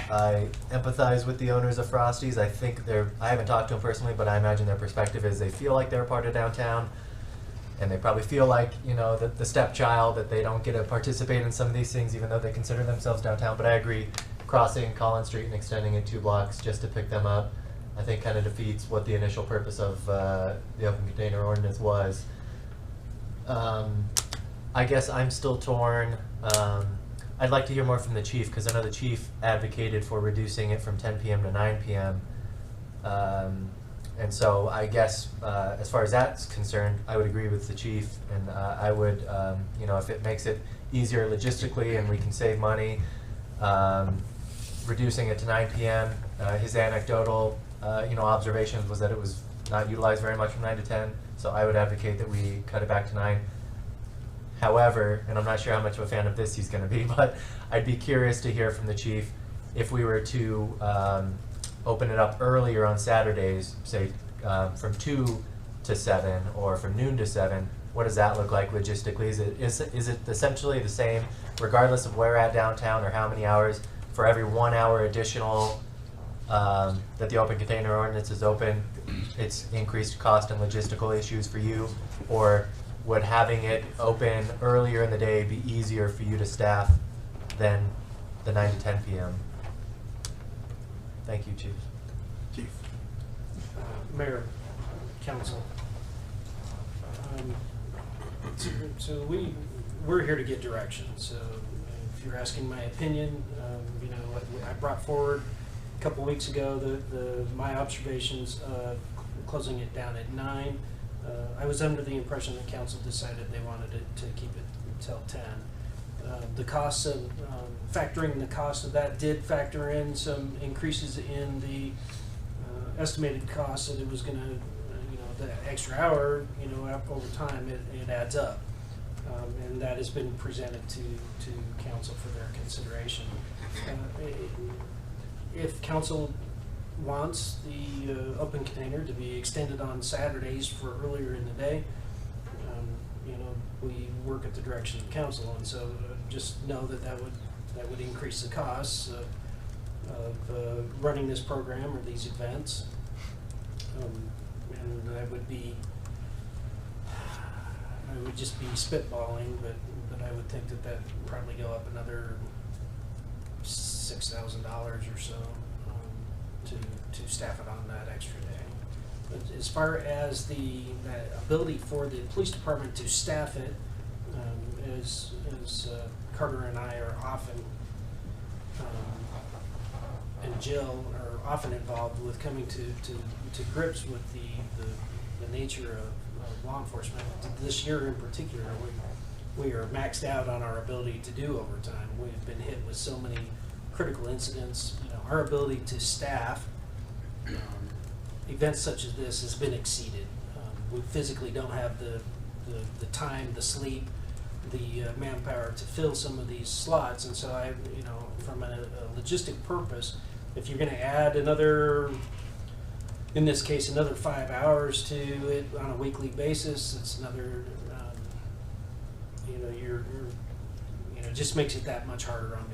I empathize with the owners of Frosty's. I think I haven't talked to them personally, but I imagine their perspective is they feel like they're part of downtown, and they probably feel like, you know, the stepchild, that they don't get to participate in some of these things even though they consider themselves downtown. But I agree, crossing Collins Street and extending it 2 blocks just to pick them up, I think kind of defeats what the initial purpose of the open container ordinance was. I guess I'm still torn. I'd like to hear more from the chief, because I know the chief advocated for reducing it from 10 p.m. to 9 p.m. And so I guess as far as that's concerned, I would agree with the chief, and I would, you know, if it makes it easier logistically and we can save money, reducing it to 9 p.m. His anecdotal, you know, observations was that it was not utilized very much from 9 to 10, so I would advocate that we cut it back to 9. However, and I'm not sure how much of a fan of this he's going to be, but I'd be curious to hear from the chief if we were to open it up earlier on Saturdays, say from 2 to 7 or from noon to 7. What does that look like logistically? Is it essentially the same regardless of where at downtown, or how many hours for every 1 hour additional that the open container ordinance is open, it's increased cost and logistical issues for you? Or would having it open earlier in the day be easier for you to staff than the 9 to 10 p.m.? Thank you, Chief. Chief. Mayor, Council. So we're here to get direction. So if you're asking my opinion, you know, I brought forward a couple weeks ago my observations of closing it down at 9. I was under the impression that council decided they wanted to keep it until 10. The costs of factoring the cost of that did factor in some increases in the estimated costs that it was going to, you know, the extra hour, you know, over time it adds up, and that has been presented to council for their consideration. If council wants the open container to be extended on Saturdays for earlier in the day, you know, we work at the direction of council, and so just know that would increase the costs of running this program or these events, and I would just be spitballing, but I would think that would probably go up another $6,000 or so. To staff it on that extra day. But as far as the ability for the police department to staff it, as Carter and I are often, and Jill are often involved with coming to grips with the nature of law enforcement. This year in particular, we are maxed out on our ability to do overtime. We've been hit with so many critical incidents. You know, our ability to staff events such as this has been exceeded. We physically don't have the time, the sleep, the manpower to fill some of these slots, and so you know, from a logistic purpose, if you're going to add another, in this case, another 5 hours to it on a weekly basis, it's another, you know, it just makes it that much harder on me.